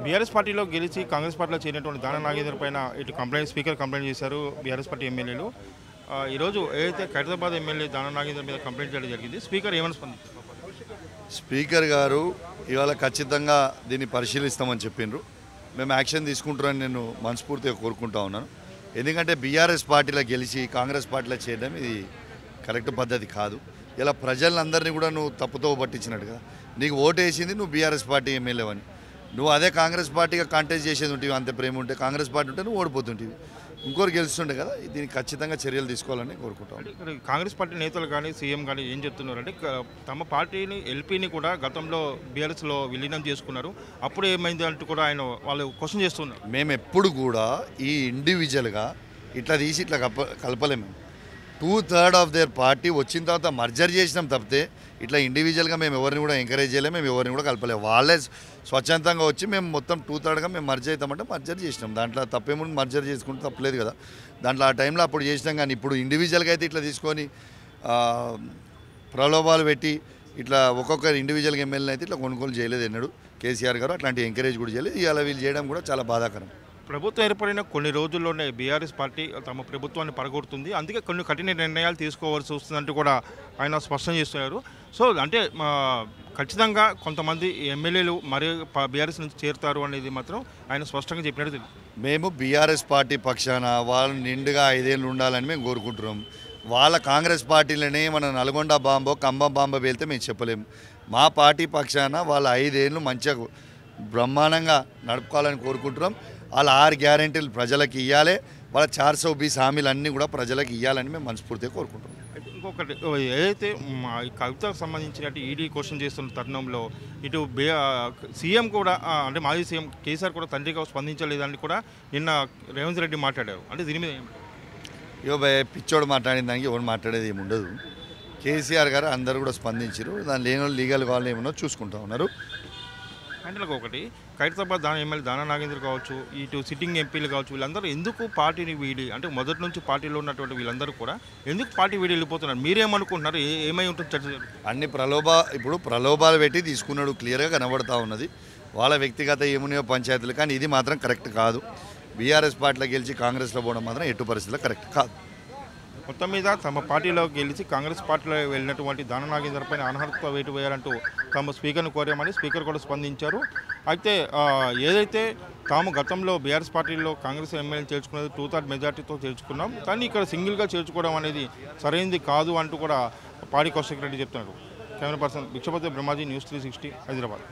BRS పార్టీలో గెలిచి కాంగ్రెస్ పార్టీలో చేరినటువంటి దాన నాగేందర్ పైన ఇటు స్పీకర్ కంప్లైంట్ చేశారు బీఆర్ఎస్ పార్టీ ఎమ్మెల్యేలు. ఈరోజు ఏదైతే ఖైరతాబాద్ ఎమ్మెల్యే దాన నాగేందర్ మీద కంప్లైంట్ చేయడం జరిగింది. స్పీకర్ ఏమని స్పందించారు? స్పీకర్ గారు ఇవాళ ఖచ్చితంగా దీన్ని పరిశీలిస్తామని చెప్పిండ్రు. మేము యాక్షన్ తీసుకుంటారని నేను మనస్ఫూర్తిగా కోరుకుంటా ఉన్నాను. ఎందుకంటే బీఆర్ఎస్ పార్టీలో గెలిచి కాంగ్రెస్ పార్టీలో చేయడం ఇది కరెక్ట్ పద్ధతి కాదు. ఇలా ప్రజలందరినీ కూడా నువ్వు తప్పుతో పట్టించినట్టు కదా. నీకు ఓటు వేసింది నువ్వు బీఆర్ఎస్ పార్టీ ఎమ్మెల్యేవని, నువ్వు అదే కాంగ్రెస్ పార్టీగా కాంటెస్ట్ చేసేది ఉంటివి. అంతే ప్రేమ ఉంటే కాంగ్రెస్ పార్టీ ఉంటే నువ్వు ఓడిపోతుంటివి, ఇంకోరు గెలుస్తుండే కదా. దీనికి ఖచ్చితంగా చర్యలు తీసుకోవాలని కోరుకుంటాం. కాంగ్రెస్ పార్టీ నేతలు కానీ సీఎం కానీ ఏం చెప్తున్నారంటే తమ పార్టీని ఎల్పీని కూడా గతంలో బీఆర్ఎస్లో విలీనం చేసుకున్నారు, అప్పుడు ఏమైంది అంటూ కూడా ఆయన వాళ్ళు క్వశ్చన్ చేస్తున్నారు. మేము ఎప్పుడు కూడా ఈ ఇండివిజువల్గా ఇట్లా తీసి ఇట్లా కలపలేము. 2/3 ఆఫ్ దేర్ పార్టీ వచ్చిన తర్వాత మర్జర్ చేసినాం తప్పితే ఇట్లా ఇండివిజువల్గా మేము ఎవరిని కూడా ఎంకరేజ్ చేయలేము, మేము ఎవరిని కూడా కలపలేము. వాళ్ళే స్వచ్ఛందంగా వచ్చి మేము మొత్తం 2/3గా మేము మర్జర్ అవుతామంటే మర్జర్ చేసినాం. దాంట్లో తప్పేముంది, మర్జర్ చేసుకుంటే తప్పలేదు కదా. దాంట్లో ఆ టైంలో అప్పుడు చేసినాం. కానీ ఇప్పుడు ఇండివిజువల్గా అయితే ఇట్లా తీసుకొని ప్రలోభాలు పెట్టి ఇట్లా ఒక్కొక్కరు ఇండివిజువల్గా ఎమ్మెల్యేని అయితే ఇట్లా కొనుగోలు చేయలేదు ఎన్నడు కేసీఆర్ గారు. అట్లాంటి ఎంకరేజ్ కూడా చేయలేదు. ఇవాళ వీళ్ళు చేయడం కూడా చాలా బాధాకరం. ప్రభుత్వం ఏర్పడిన కొన్ని రోజుల్లోనే బీఆర్ఎస్ పార్టీ తమ ప్రభుత్వాన్ని పడగొడుతుంది, అందుకే కొన్ని కఠిన నిర్ణయాలు తీసుకోవాల్సి వస్తుందంటూ కూడా ఆయన స్పష్టం చేస్తున్నారు. సో అంటే ఖచ్చితంగా కొంతమంది ఎమ్మెల్యేలు మరి బీఆర్ఎస్ నుంచి చేరుతారు అనేది మాత్రం ఆయన స్పష్టంగా చెప్పినట్టు. మేము బీఆర్ఎస్ పార్టీ పక్షాన వాళ్ళు నిండుగా 5 ఏళ్ళు ఉండాలని మేము కోరుకుంటున్నాం. వాళ్ళ కాంగ్రెస్ పార్టీలోనే మన నల్గొండ బాంబో ఖమ్మం బాంబో వెళ్తే మేము చెప్పలేము. మా పార్టీ పక్షాన వాళ్ళ 5 ఏళ్ళు మంచిగా బ్రహ్మాండంగా నడుపుకోవాలని కోరుకుంటున్నాం. వాళ్ళ 6 గ్యారెంటీలు ప్రజలకు ఇవ్వాలి, వాళ్ళ 420 హామీలు అన్నీ కూడా ప్రజలకు ఇవ్వాలని మేము మనస్ఫూర్తిగా కోరుకుంటున్నాం. ఇంకొకటి ఏదైతే కవితకు సంబంధించినట్టు ఈడీ క్వశ్చన్ చేస్తున్న తరుణంలో ఇటు సీఎం కూడా అంటే మాజీ సీఎం కేసీఆర్ కూడా తండ్రిగా స్పందించలేదని కూడా నిన్న రేవంత్ రెడ్డి మాట్లాడారు. అంటే దీని మీద ఇగో పిచ్చోడు మాట్లాడిన దానికి ఎవరు మాట్లాడేది ఏమి ఉండదు. కేసీఆర్ గారు అందరూ కూడా స్పందించారు. దాని లేని లీగల్ వాళ్ళు ఏమన్నా చూసుకుంటూ ఉన్నారు. ఫైనల్గా ఒకటి ఖైరతాబాద్ ఎమ్మెల్యే దాన నాగేందర్ కావచ్చు, ఇటు సిట్టింగ్ ఎంపీలు కావచ్చు, వీళ్ళందరూ ఎందుకు పార్టీని వీడి అంటే మొదటి నుంచి పార్టీలో ఉన్నటువంటి వీళ్ళందరూ కూడా ఎందుకు పార్టీ వీడి వెళ్ళిపోతున్నారు? మీరేమనుకుంటున్నారు? ఏమై ఉంటుంది చర్చ? అన్ని ఇప్పుడు ప్రలోభాలు పెట్టి తీసుకున్నాడు, క్లియర్గా కనబడతా ఉన్నది. వాళ్ళ వ్యక్తిగత ఏమున్నాయో పంచాయతీలు, కానీ ఇది మాత్రం కరెక్ట్ కాదు. బీఆర్ఎస్ పార్టీలో గెలిచి కాంగ్రెస్లో పోవడం మాత్రం ఎటు పరిస్థితుల్లో కరెక్ట్ కాదు. మొత్తం మీద తమ పార్టీలో గెలిచి కాంగ్రెస్ పార్టీలో వెళ్ళినటువంటి దాన నాగేందర్ పైన అనర్హత వేటు వేయాలంటూ తాము స్పీకర్ను కోరామని స్పీకర్ కూడా స్పందించారు. అయితే ఏదైతే తాము గతంలో బీఆర్ఎస్ పార్టీలో కాంగ్రెస్ ఎమ్మెల్యేలు చేర్చుకున్నది 2/3 మెజార్టీతో చేర్చుకున్నాం, కానీ ఇక్కడ సింగిల్గా చేర్చుకోవడం అనేది సరైనది కాదు అంటూ కూడా పార్టీ కౌశిక్ రెడ్డి చెప్తున్నారు. Camera person Bhikshapathi Brahmaji, news 360 Hyderabad.